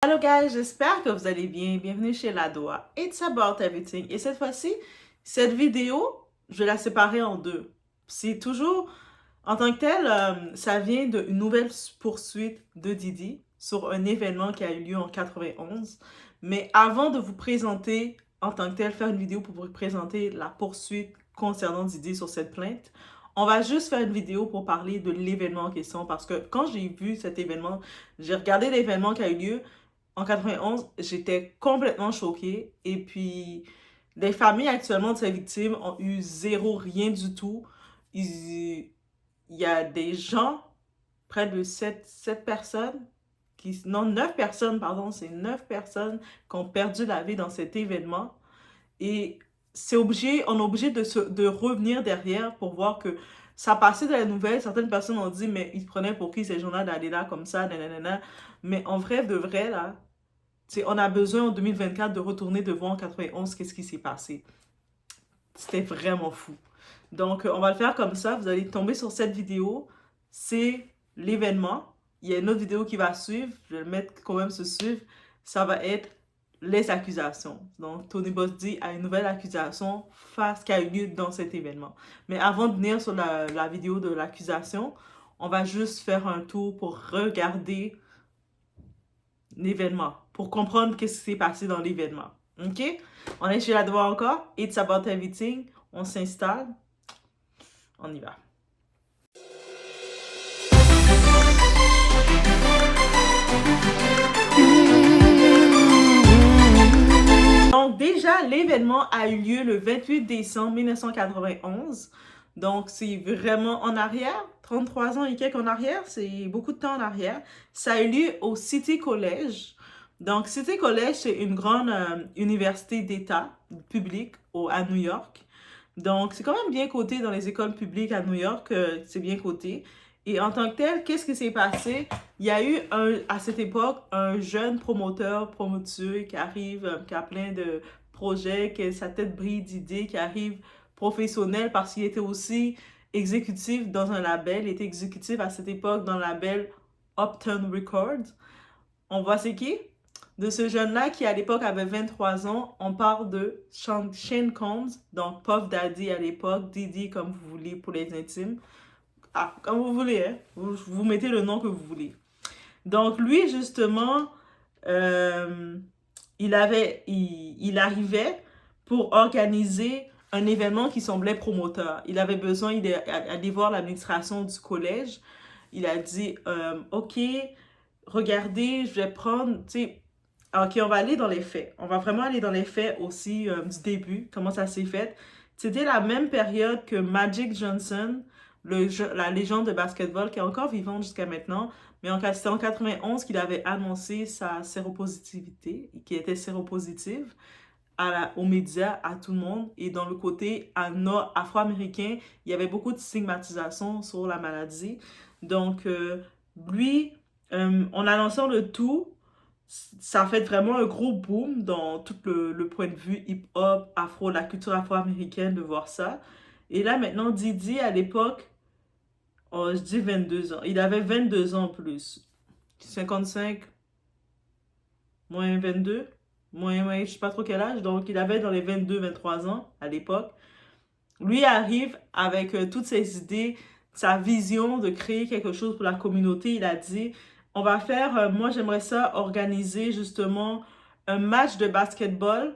Hello guys, j'espère que vous allez bien. Bienvenue chez Ladoa. It's about everything. Et cette fois-ci, cette vidéo, je vais la séparer en deux. C'est toujours, en tant que tel, ça vient d'une nouvelle poursuite de Didi sur un événement qui a eu lieu en 91. Mais avant de vous présenter, en tant que tel, faire une vidéo pour vous présenter la poursuite concernant Didi sur cette plainte, on va juste faire une vidéo pour parler de l'événement en question parce que quand j'ai vu cet événement, j'ai regardé l'événement qui a eu lieu en 91, j'étais complètement choquée. Et puis, les familles actuellement de ces victimes ont eu zéro, rien du tout. Il y a des gens, près de sept personnes, non, 9 personnes, pardon, c'est 9 personnes qui ont perdu la vie dans cet événement. Et on est obligé de revenir derrière pour voir que ça passait dans les nouvelles. Certaines personnes ont dit, mais ils prenaient pour qui ces gens-là d'aller là comme ça, nanana. Mais en vrai, de vrai, là, on a besoin en 2024 de retourner de voir en 91 qu'est-ce qui s'est passé. C'était vraiment fou. Donc, on va le faire comme ça. Vous allez tomber sur cette vidéo. C'est l'événement. Il y a une autre vidéo qui va suivre. Je vais le mettre quand même se suivre. Ça va être les accusations. Donc, Tony Bosdy a une nouvelle accusation face qui a eu lieu dans cet événement. Mais avant de venir sur la vidéo de l'accusation, on va juste faire un tour pour regarder l'événement, pour comprendre qu'est-ce qui s'est passé dans l'événement. OK? On est chez la devoir encore. It's about everything. On s'installe. On y va. Donc déjà, l'événement a eu lieu le 28 décembre 1991. Donc c'est vraiment en arrière, 33 ans et quelques en arrière, c'est beaucoup de temps en arrière. Ça a eu lieu au City College. Donc City College, c'est une grande université d'État publique à New York. Donc c'est quand même bien coté dans les écoles publiques à New York, c'est bien coté. Et en tant que tel, qu'est-ce qui s'est passé? Il y a eu à cette époque un jeune promoteur qui arrive, qui a plein de projets, qui a sa tête brille d'idées, qui arrive professionnel parce qu'il était aussi exécutif dans un label. Il était exécutif à cette époque dans le label Uptown Records. On voit c'est qui? De ce jeune-là qui à l'époque avait 23 ans, on parle de Shane Combs, donc Puff Daddy à l'époque, Diddy comme vous voulez pour les intimes. Ah, comme vous voulez, hein? Vous mettez le nom que vous voulez. Donc lui, justement, il arrivait pour organiser un événement qui semblait promoteur. Il avait besoin d'aller voir l'administration du collège. Il a dit, OK, regardez, je vais prendre, tu sais, OK, on va aller dans les faits. On va vraiment aller dans les faits aussi du début, comment ça s'est fait. C'était la même période que Magic Johnson, la légende de basketball, qui est encore vivante jusqu'à maintenant, mais c'était en 91 qu'il avait annoncé sa séropositivité, qui était séropositive aux médias, à tout le monde. Et dans le côté afro-américain, il y avait beaucoup de stigmatisation sur la maladie. Donc, lui, en annonçant le tout, ça a fait vraiment un gros boom dans tout le point de vue hip-hop, la culture afro-américaine de voir ça. Et là, maintenant, Didi, à l'époque, oh, je dis 22 ans. Il avait 22 ans plus. 55 moins 22, moins, je sais pas trop quel âge. Donc, il avait dans les 22-23 ans à l'époque. Lui arrive avec toutes ses idées, sa vision de créer quelque chose pour la communauté. Il a dit, on va faire, moi j'aimerais ça organiser justement un match de basketball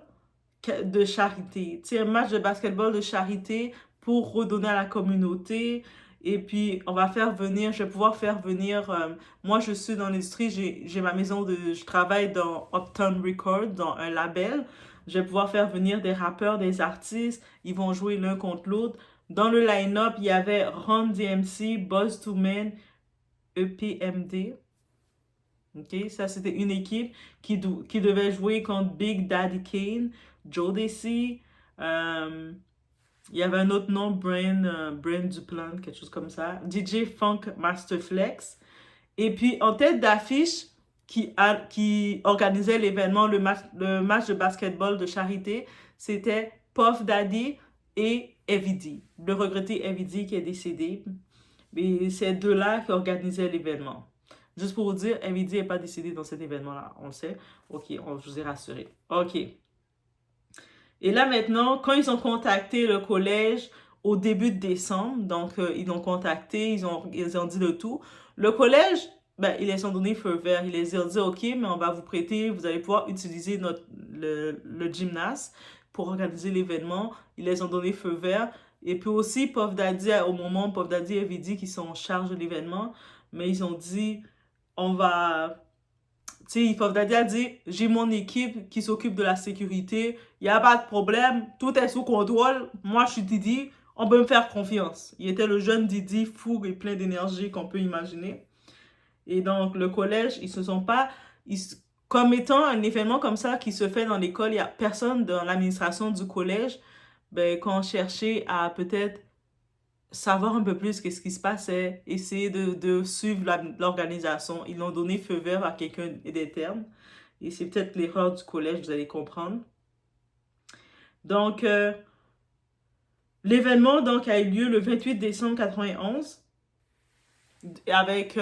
de charité. Tu sais, un match de basketball de charité pour redonner à la communauté. Et puis, je vais pouvoir faire venir, moi je suis dans l'industrie, j'ai ma je travaille dans Uptown Records, dans un label. Je vais pouvoir faire venir des rappeurs, des artistes, ils vont jouer l'un contre l'autre. Dans le line-up, il y avait Run DMC, Boyz II Men, EPMD. OK? Ça, c'était une équipe qui devait jouer contre Big Daddy Kane, Jodeci. Il y avait un autre nom, Brain Duplan, quelque chose comme ça. DJ Funk Masterflex. Et puis, en tête d'affiche, qui organisait l'événement, le match de basketball de charité, c'était Puff Daddy et Heavy D. Le regretté Heavy D qui est décédé. Mais c'est deux-là qui organisaient l'événement. Juste pour vous dire, MVD n'est pas décédé dans cet événement-là. On le sait. OK, je vous ai rassuré. OK. Et là, maintenant, quand ils ont contacté le collège au début de décembre, donc ils l'ont contacté, ils ont dit le tout. Le collège, ben, ils les ont donné feu vert. Ils les ont dit, OK, mais on va vous prêter, vous allez pouvoir utiliser le gymnase pour organiser l'événement. Ils les ont donné feu vert. Et puis aussi, Puff Daddy, au moment où Puff Daddy avait dit qu'ils sont en charge de l'événement, mais ils ont dit, on va... Tu sais, Puff Daddy a dit, j'ai mon équipe qui s'occupe de la sécurité, il n'y a pas de problème, tout est sous contrôle, moi je suis Didi, on peut me faire confiance. Il était le jeune Didi, fou et plein d'énergie qu'on peut imaginer. Et donc, le collège, ils se sont pas... comme étant un événement comme ça qui se fait dans l'école, il n'y a personne dans l'administration du collège, ben, quand on cherchait à peut-être savoir un peu plus qu'est-ce qui se passait, essayer de suivre l'organisation. Ils l'ont donné feu vert à quelqu'un d'interne. Et c'est peut-être l'erreur du collège, vous allez comprendre. Donc, l'événement donc, a eu lieu le 28 décembre 91 avec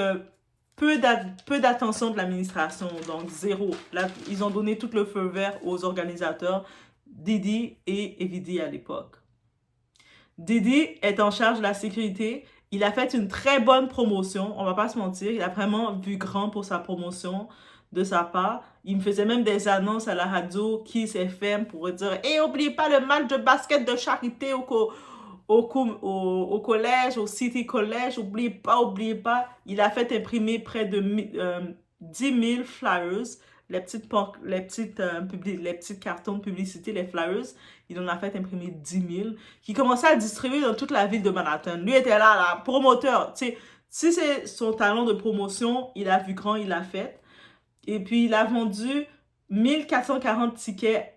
peu d'attention de l'administration, donc zéro. Là, ils ont donné tout le feu vert aux organisateurs, Didi et Evidi à l'époque. Didi est en charge de la sécurité. Il a fait une très bonne promotion, on va pas se mentir. Il a vraiment vu grand pour sa promotion de sa part. Il me faisait même des annonces à la radio Kiss FM pour dire « Hey, n'oubliez pas le match de basket de charité au collège, au City College. Oubliez pas. » Il a fait imprimer près de 10 000 flyers, les petites cartons de publicité, les flyers. Il en a fait imprimer 10 000, qui commençait à distribuer dans toute la ville de Manhattan. Lui était là, promoteur. Tu sais, si c'est son talent de promotion, il a vu grand, il l'a fait. Et puis, il a vendu 1440 tickets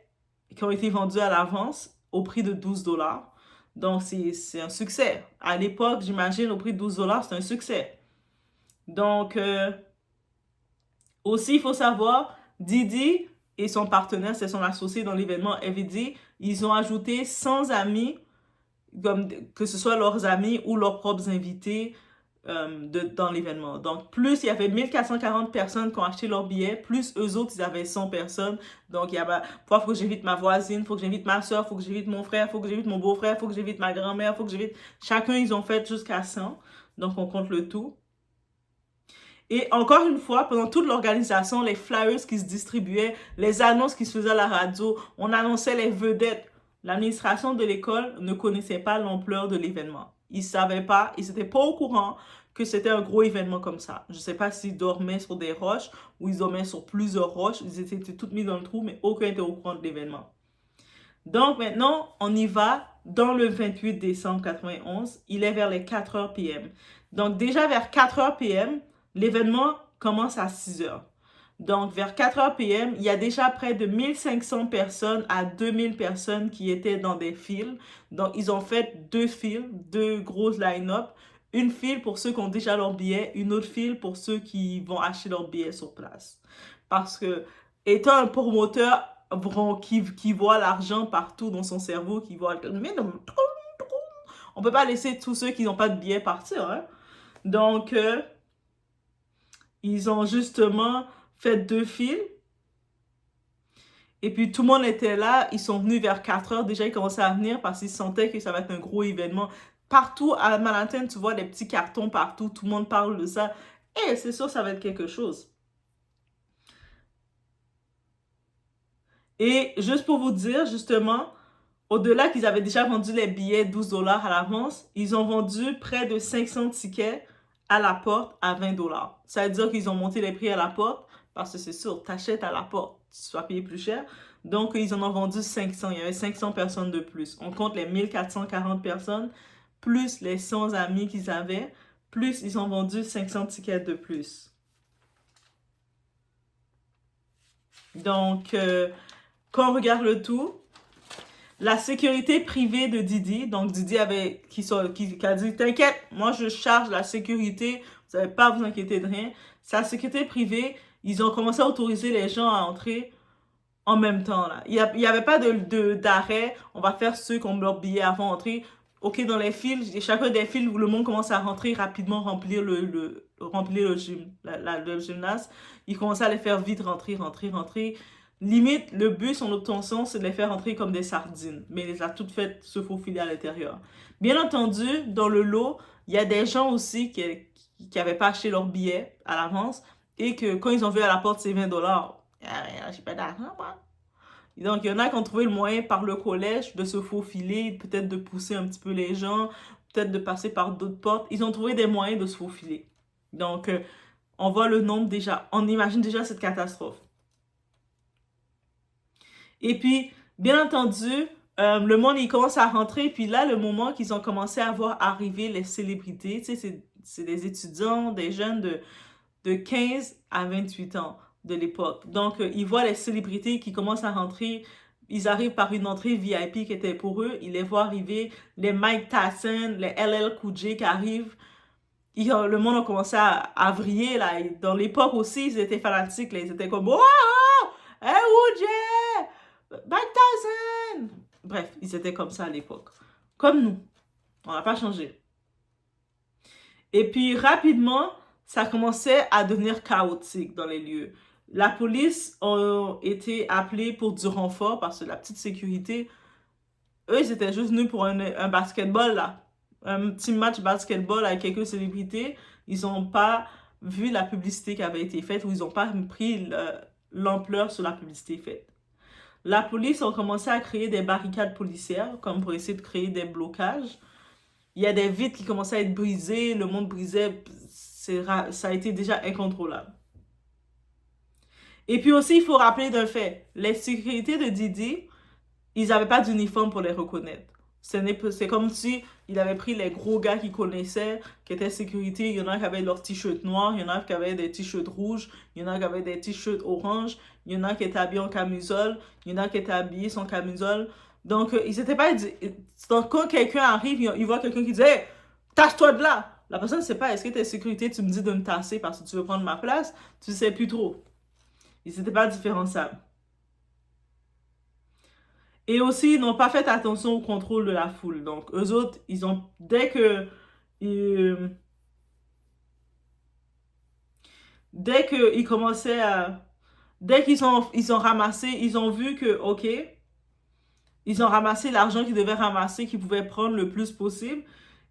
qui ont été vendus à l'avance au prix de 12 $. Donc, c'est un succès. À l'époque, j'imagine, au prix de 12 $, c'est un succès. Donc, aussi, il faut savoir, Didi et son partenaire, c'est son associé dans l'événement Evidi, ils ont ajouté 100 amis, comme, que ce soit leurs amis ou leurs propres invités dans l'événement. Donc, plus il y avait 1440 personnes qui ont acheté leur billet, plus eux autres, ils avaient 100 personnes. Donc, il y avait, il faut que j'invite ma voisine, il faut que j'invite ma soeur, il faut que j'invite mon frère, il faut que j'invite mon beau-frère, il faut que j'invite ma grand-mère, il faut que j'invite... Chacun, ils ont fait jusqu'à 100. Donc, on compte le tout. Et encore une fois, pendant toute l'organisation, les flyers qui se distribuaient, les annonces qui se faisaient à la radio, on annonçait les vedettes. L'administration de l'école ne connaissait pas l'ampleur de l'événement. Ils ne savaient pas, ils n'étaient pas au courant que c'était un gros événement comme ça. Je ne sais pas s'ils dormaient sur des roches ou ils dormaient sur plusieurs roches. Ils étaient tous mis dans le trou, mais aucun n'était au courant de l'événement. Donc maintenant, on y va dans le 28 décembre 91. Il est vers les 4h p.m. Donc déjà vers 4h p.m., l'événement commence à 6h. Donc, vers 4h p.m., il y a déjà près de 1500 personnes à 2000 personnes qui étaient dans des files. Donc, ils ont fait deux files, deux grosses line-up. Une file pour ceux qui ont déjà leur billet, une autre file pour ceux qui vont acheter leur billet sur place. Parce que, étant un promoteur qui voit l'argent partout dans son cerveau, qui voit... On peut pas laisser tous ceux qui n'ont pas de billet partir, hein? Donc, ils ont justement fait deux files. Et puis, tout le monde était là. Ils sont venus vers 4h. Déjà, ils commençaient à venir parce qu'ils sentaient que ça va être un gros événement. Partout à Manhattan, tu vois des petits cartons partout. Tout le monde parle de ça. Et c'est sûr, ça va être quelque chose. Et juste pour vous dire, justement, au-delà qu'ils avaient déjà vendu les billets 12 $ à l'avance, ils ont vendu près de 500 tickets à la porte à 20 $. Ça veut dire qu'ils ont monté les prix à la porte parce que c'est sûr, t'achètes à la porte, tu vas payer plus cher. Donc, ils en ont vendu 500. Il y avait 500 personnes de plus. On compte les 1440 personnes, plus les 100 amis qu'ils avaient, plus ils ont vendu 500 tickets de plus. Donc, quand on regarde le tout, la sécurité privée de Didi, donc Didi qui a dit « T'inquiète, moi je charge la sécurité, vous n'avez pas à vous inquiéter de rien. » Sa sécurité privée, ils ont commencé à autoriser les gens à entrer en même temps. Là. Il n'y avait pas d'arrêt, on va faire ceux qui ont leur billet avant d'entrer. OK, dans les files, chacun des files où le monde commence à rentrer rapidement, remplir remplir le gym, le gymnase. Il commençait à les faire vite rentrer. Limite, le but, son obtention, c'est de les faire rentrer comme des sardines. Mais il les a toutes faites se faufiler à l'intérieur. Bien entendu, dans le lot, il y a des gens aussi qui n'avaient pas acheté leur billet à l'avance et que quand ils ont vu à la porte c'est 20$, j'ai pas d'argent, moi. Donc, il y en a qui ont trouvé le moyen par le collège de se faufiler, peut-être de pousser un petit peu les gens, peut-être de passer par d'autres portes. Ils ont trouvé des moyens de se faufiler. Donc, on voit le nombre déjà, on imagine déjà cette catastrophe. Et puis, bien entendu, le monde, il commence à rentrer. Puis là, le moment qu'ils ont commencé à voir arriver les célébrités, tu sais, c'est des étudiants, des jeunes de 15 à 28 ans de l'époque. Donc, ils voient les célébrités qui commencent à rentrer. Ils arrivent par une entrée VIP qui était pour eux. Ils les voient arriver, les Mike Tyson, les LL Cool J qui arrivent. Le monde a commencé à vriller, là. Et dans l'époque aussi, ils étaient fanatiques, là. Ils étaient comme, oh, hey, OJ, Mike Tyson. Bref, ils étaient comme ça à l'époque. Comme nous. On n'a pas changé. Et puis, rapidement, ça commençait à devenir chaotique dans les lieux. La police a été appelée pour du renfort parce que la petite sécurité, eux, ils étaient juste venus pour un basketball, là. Un petit match basketball avec quelques célébrités. Ils n'ont pas vu la publicité qui avait été faite ou ils n'ont pas pris l'ampleur sur la publicité faite. La police a commencé à créer des barricades policières, comme pour essayer de créer des blocages. Il y a des vitres qui commençaient à être brisées, le monde brisait, ça a été déjà incontrôlable. Et puis aussi, il faut rappeler d'un fait, les sécurités de Didi, ils n'avaient pas d'uniforme pour les reconnaître. C'est comme si il avait pris les gros gars qu'il connaissait, qui étaient sécurité. Il y en a qui avaient leur t-shirt noir, il y en a qui avaient des t-shirts rouges, il y en a qui avaient des t-shirts orange, il y en a qui étaient habillés en camisole, il y en a qui étaient habillés sans camisole. Donc, ils n'étaient pas... Donc, quand quelqu'un arrive, il voit quelqu'un qui dit « Hey, tasse-toi de là! » La personne ne sait pas, est-ce que t'es sécurité, tu me dis de me tasser parce que tu veux prendre ma place? Tu ne sais plus trop. Ils n'étaient pas différenciables. Et aussi, ils n'ont pas fait attention au contrôle de la foule. Donc, eux autres, ils ont... Dès que... dès qu'ils commençaient à... Dès qu'ils ont ramassé, ils ont vu que, OK, ils ont ramassé l'argent qu'ils devaient ramasser, qu'ils pouvaient prendre le plus possible.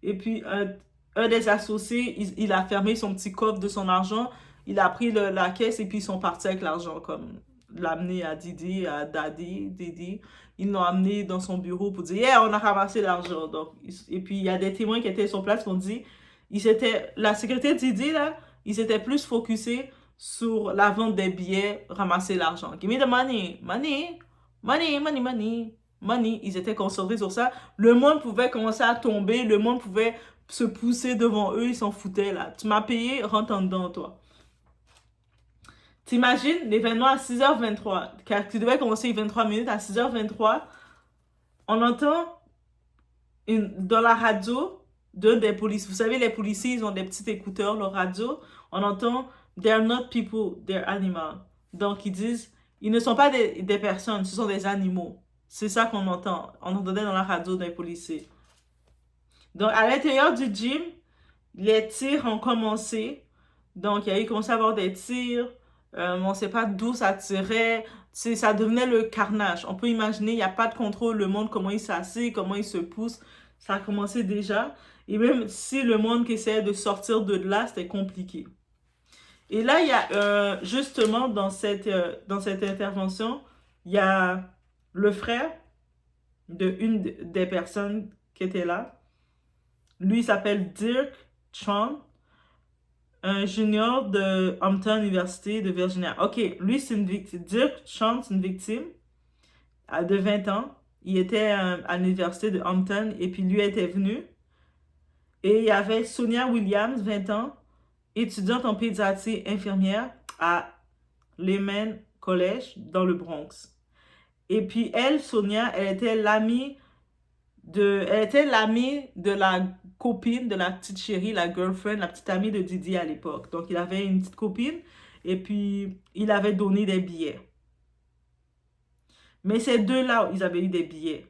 Et puis, un des associés, il a fermé son petit coffre de son argent. Il a pris la caisse et puis ils sont partis avec l'argent, comme l'amener à Didi, à Didi. Ils l'ont amené dans son bureau pour dire « Yeah, on a ramassé l'argent. » Et puis, il y a des témoins qui étaient sur place qui ont dit la sécurité de Didi, là, ils étaient plus focusés sur la vente des billets, ramasser l'argent. Give me the money, money, money, money, money, money. Ils étaient concentrés sur ça. Le monde pouvait commencer à tomber, le monde pouvait se pousser devant eux, ils s'en foutaient, là. Tu m'as payé, rentre en dedans, toi. T'imagines l'événement à 6h23, qui devait commencer 23 minutes, à 6h23, on entend dans la radio d'un des policiers. Vous savez, les policiers, ils ont des petits écouteurs, leur radio. On entend « They're not people, they're animals ». Donc, ils disent, ils ne sont pas des personnes, ce sont des animaux. C'est ça qu'on entend. On entendait dans la radio des policiers. Donc, à l'intérieur du gym, les tirs ont commencé. Donc, il y a eu commencé à avoir des tirs. On ne sait pas d'où ça tirait. Ça devenait le carnage. On peut imaginer, il n'y a pas de contrôle. Le monde, comment il s'assied, comment il se pousse. Ça a commencé déjà. Et même si le monde qui essayait de sortir de là, c'était compliqué. Et là, il y a justement dans cette intervention, il y a le frère d'une des personnes qui était là. Lui, il s'appelle Dirk Chan, un junior de Hampton University de Virginia. OK, lui, c'est une victime. Dirk Chan, c'est une victime de 20 ans. Il était à l'université de Hampton et puis lui était venu. Et il y avait Sonia Williams, 20 ans, étudiante en pédiatrie infirmière à Lehman College dans le Bronx. Et puis elle, Sonia, elle était l'amie de la copine de la petite chérie, la girlfriend, la petite amie de Didi à l'époque. Donc, il avait une petite copine et puis il avait donné des billets. Mais ces deux-là, ils avaient eu des billets.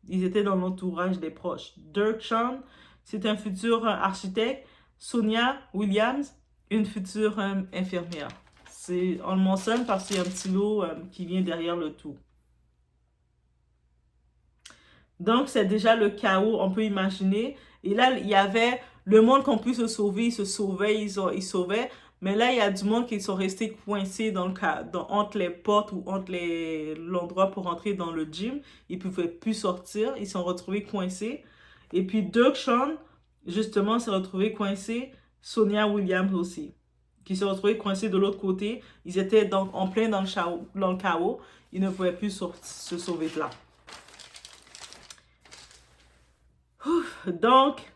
Ils étaient dans l'entourage des proches. Dirk Chan, c'est un futur architecte. Sonia Williams, une future infirmière. On le mentionne parce qu'il y a un petit lot qui vient derrière le tout. Donc, c'est déjà le chaos, on peut imaginer. Et là, il y avait le monde qu'on puisse se sauver, ils se sauvaient, ils sauvaient. Mais là, il y a du monde qui sont restés coincés entre les portes ou entre l'endroit pour entrer dans le gym. Ils ne pouvaient plus sortir, ils se sont retrouvés coincés. Et puis, Doug Sean, justement, s'est retrouvé coincé. Sonia Williams aussi, qui se retrouvés coincés de l'autre côté. Ils étaient donc en plein dans le chaos. Ils ne pouvaient plus se sauver de là. Donc,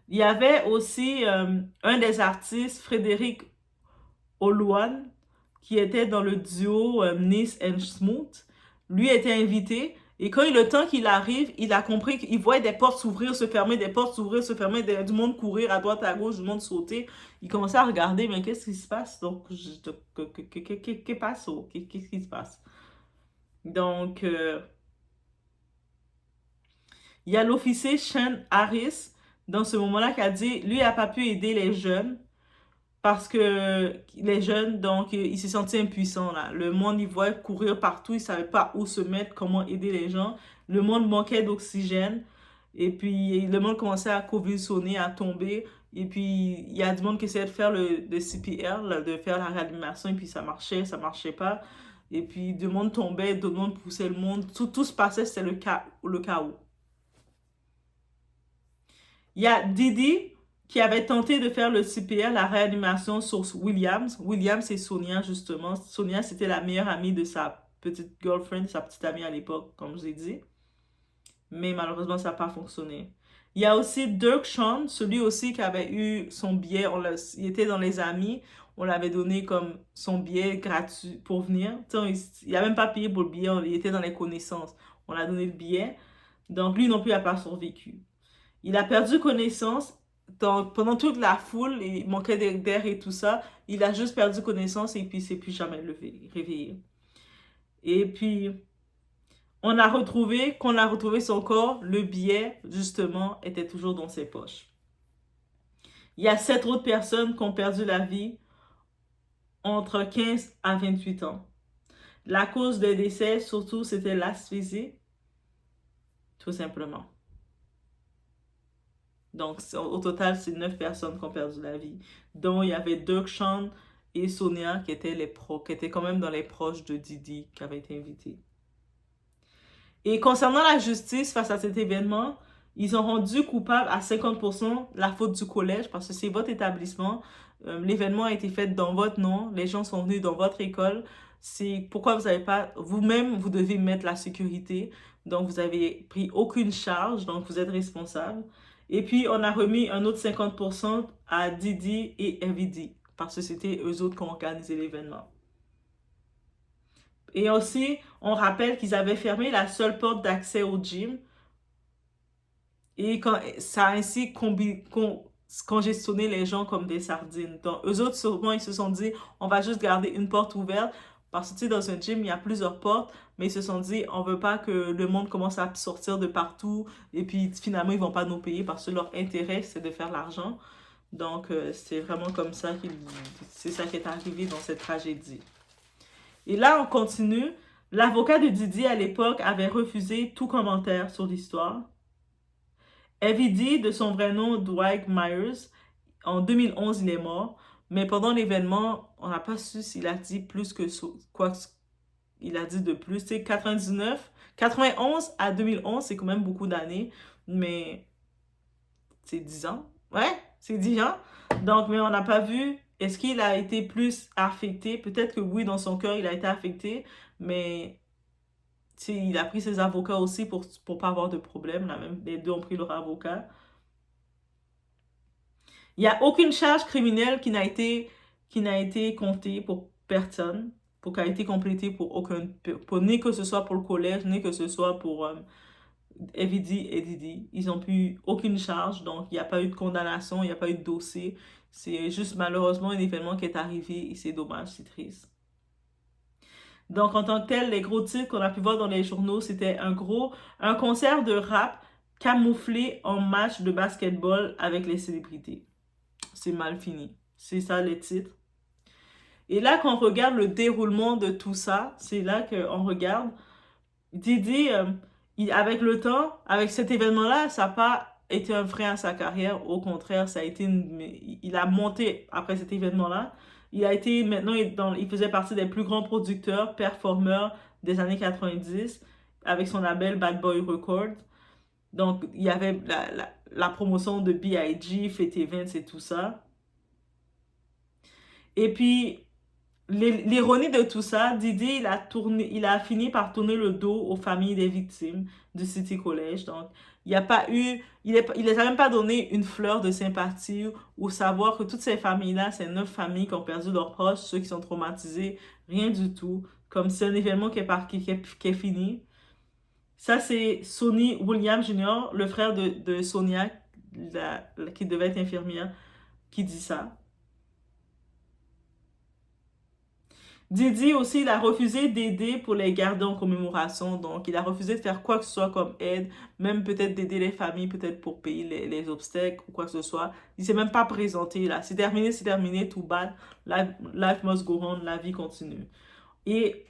il y avait aussi un des artistes, Frédéric Olouane, qui était dans le duo Nice and Smooth. Lui était invité. Et quand le temps qu'il arrive, il a compris qu'il voit des portes s'ouvrir, se fermer, des portes s'ouvrir, se fermer, du monde courir à droite, à gauche, du monde sauter. Il commençait à regarder, mais qu'est-ce qui se passe? Donc, qu'est-ce qui se passe? Donc, il y a l'officier Sean Harris, dans ce moment-là, qui a dit, lui, n'a pas pu aider les jeunes parce que les jeunes, donc, il s'est senti impuissant, là. Le monde, il voit courir partout, il ne savait pas où se mettre, comment aider les gens. Le monde manquait d'oxygène. Et puis, le monde commençait à convulsionner, à tomber. Et puis, il y a du monde qui essayait de faire le CPR, là, de faire la réanimation, et puis ça marchait pas. Et puis, du monde tombait, d'autres monde poussait le monde. Tout se passait, c'était le chaos. Il y a Didi qui avait tenté de faire le CPR, la réanimation sur Williams. Williams, c'est Sonia, justement. Sonia, c'était la meilleure amie de sa petite girlfriend, sa petite amie à l'époque, comme je vous ai dit. Mais malheureusement, ça n'a pas fonctionné. Il y a aussi Dirk Sean, celui aussi qui avait eu son billet. Il était dans les amis. On l'avait donné comme son billet gratuit pour venir. Il n'a même pas payé pour le billet. Il était dans les connaissances. On a donné le billet. Donc, lui non plus n'a pas survécu. Il a perdu connaissance pendant toute la foule, il manquait d'air et tout ça. Il a juste perdu connaissance et puis il ne s'est plus jamais réveillé. Et puis, quand on a retrouvé son corps, le billet, justement, était toujours dans ses poches. Il y a 7 autres personnes qui ont perdu la vie entre 15 à 28 ans. La cause des décès, surtout, c'était l'asphyxie, tout simplement. Donc, au total, c'est 9 personnes qui ont perdu la vie, dont il y avait Dirk Sean et Sonia qui étaient quand même dans les proches de Didi qui avaient été invités. Et concernant la justice face à cet événement, ils ont rendu coupable à 50% la faute du collège parce que c'est votre établissement. L'événement a été fait dans votre nom. Les gens sont venus dans votre école. C'est pourquoi vous n'avez pas... Vous-même, vous devez mettre la sécurité. Donc, vous n'avez pris aucune charge. Donc, vous êtes responsable. Et puis, on a remis un autre 50% à Didi et Evidi parce que c'était eux autres qui ont organisé l'événement. Et aussi, on rappelle qu'ils avaient fermé la seule porte d'accès au gym. Et ça a ainsi congestionné les gens comme des sardines. Donc, eux autres, sûrement, ils se sont dit, on va juste garder une porte ouverte. Parce que, tu sais, dans un gym, il y a plusieurs portes. Mais ils se sont dit, on veut pas que le monde commence à sortir de partout. Et puis, finalement, ils vont pas nous payer parce que leur intérêt, c'est de faire l'argent. Donc, c'est vraiment comme ça c'est ça qui est arrivé dans cette tragédie. Et là, on continue. L'avocat de Didi, à l'époque, avait refusé tout commentaire sur l'histoire. Evidi, de son vrai nom, Dwight Myers, en 2011, il est mort. Mais pendant l'événement, on n'a pas su s'il a dit plus que quoi il a dit de plus. C'est 91 à 2011, c'est quand même beaucoup d'années. Mais c'est 10 ans. Ouais, c'est 10 ans. Donc, mais on n'a pas vu. Est-ce qu'il a été plus affecté? Peut-être que oui, dans son cœur, il a été affecté. Mais il a pris ses avocats aussi pour ne pas avoir de problème. Là, même, les deux ont pris leur avocat. Il n'y a aucune charge criminelle qui n'a été comptée pour personne, qui a été complétée ni que ce soit pour le collège, ni que ce soit pour Evidi et Didi. Ils n'ont plus aucune charge, donc il n'y a pas eu de condamnation, il n'y a pas eu de dossier. C'est juste malheureusement un événement qui est arrivé et c'est dommage, c'est triste. Donc, en tant que tel, les gros titres qu'on a pu voir dans les journaux, c'était un concert de rap camouflé en match de basketball avec les célébrités. C'est mal fini. C'est ça les titres. Et là, quand on regarde le déroulement de tout ça, c'est là qu'on regarde. Didi, avec le temps, avec cet événement-là, ça n'a pas été un frein à sa carrière. Au contraire, ça a été il a monté après cet événement-là. Il a été, maintenant, il faisait partie des plus grands producteurs, performeurs des années 90 avec son label Bad Boy Records. Donc, il y avait la promotion de B.I.G., Fate Events et tout ça. Et puis, l'ironie de tout ça, Didi, il a fini par tourner le dos aux familles des victimes du City College. Donc, il n'y a pas eu, il les a même pas donné une fleur de sympathie ou savoir que toutes ces familles-là, c'est 9 familles qui ont perdu leurs proches, ceux qui sont traumatisés, rien du tout. Comme c'est un événement qui est fini. Ça, c'est Sonny Williams Jr., le frère de Sonia, qui devait être infirmière, qui dit ça. Didi aussi, il a refusé d'aider pour les garder en commémoration. Donc, il a refusé de faire quoi que ce soit comme aide, même peut-être d'aider les familles, peut-être pour payer les obstacles ou quoi que ce soit. Il s'est même pas présenté là. C'est terminé, tout bad. Life must go on, la vie continue. Et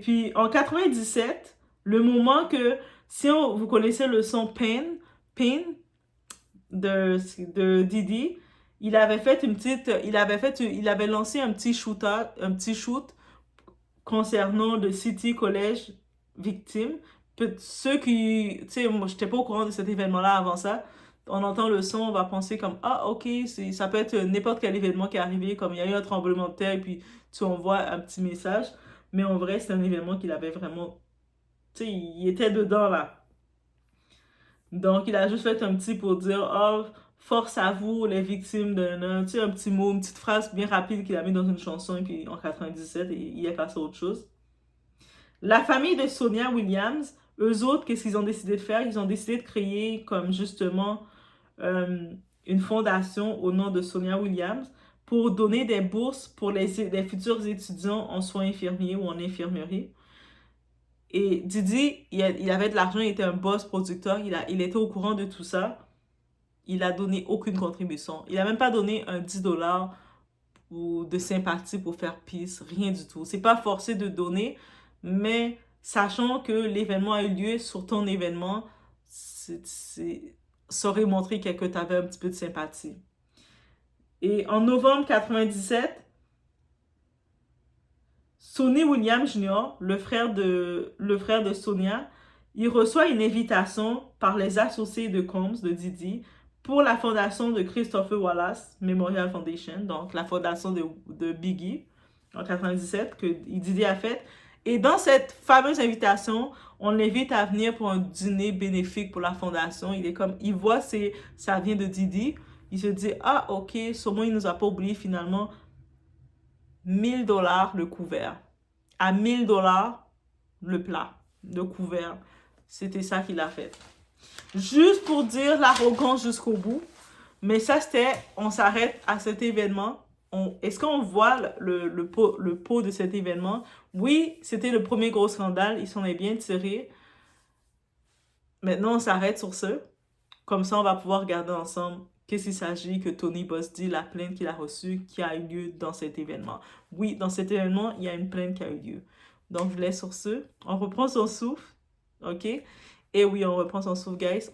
puis, en 97, le moment que, si vous connaissez le son Pain de Didi, il avait lancé un petit shoot concernant le City College victime. Ceux qui, tu sais, moi, j'étais pas au courant de cet événement-là avant ça. On entend le son, on va penser comme, ah, ok, ça peut être n'importe quel événement qui est arrivé, comme il y a eu un tremblement de terre, et puis tu envoies un petit message. Mais en vrai, c'est un événement qu'il avait vraiment, tu sais, il était dedans, là. Donc, il a juste fait un petit pour dire, oh, force à vous, les victimes tu sais, un petit mot, une petite phrase bien rapide qu'il a mis dans une chanson, et puis en 97, il est passé à autre chose. La famille de Sonia Williams, eux autres, qu'est-ce qu'ils ont décidé de faire? Ils ont décidé de créer comme justement une fondation au nom de Sonia Williams pour donner des bourses pour les futurs étudiants en soins infirmiers ou en infirmerie. Et Didi, il avait de l'argent, il était un boss producteur, il était au courant de tout ça. Il a donné aucune contribution. Il a même pas donné un 10$ ou de sympathie pour faire peace, rien du tout. C'est pas forcé de donner, mais sachant que l'événement a eu lieu sur ton événement, ça aurait montré que tu avais un petit peu de sympathie. Et en novembre 97, Sonny Williams Jr., le frère de Sonia, il reçoit une invitation par les associés de Combs, de Didi, pour la fondation de Christopher Wallace Memorial Foundation, donc la fondation de Biggie, en 97, que Didi a faite. Et dans cette fameuse invitation, on l'invite à venir pour un dîner bénéfique pour la fondation. Il voit, ça vient de Didi. Il se dit, ah, ok, sûrement il nous a pas oublié finalement. 1000$ le couvert. À 1000$ le plat, le couvert. C'était ça qu'il a fait. Juste pour dire l'arrogance jusqu'au bout. Mais ça, on s'arrête à cet événement. Est-ce qu'on voit le pot de cet événement? Oui, c'était le premier gros scandale. Il s'en est bien tiré. Maintenant, on s'arrête sur ce. Comme ça, on va pouvoir regarder ensemble qu'est-ce qu'il s'agit que Tony Boss dit, la plainte qu'il a reçue, qui a eu lieu dans cet événement. Oui, dans cet événement, il y a une plainte qui a eu lieu. Donc, je laisse sur ce. On reprend son souffle. OK? Et oui, on reprend son souffle, guys.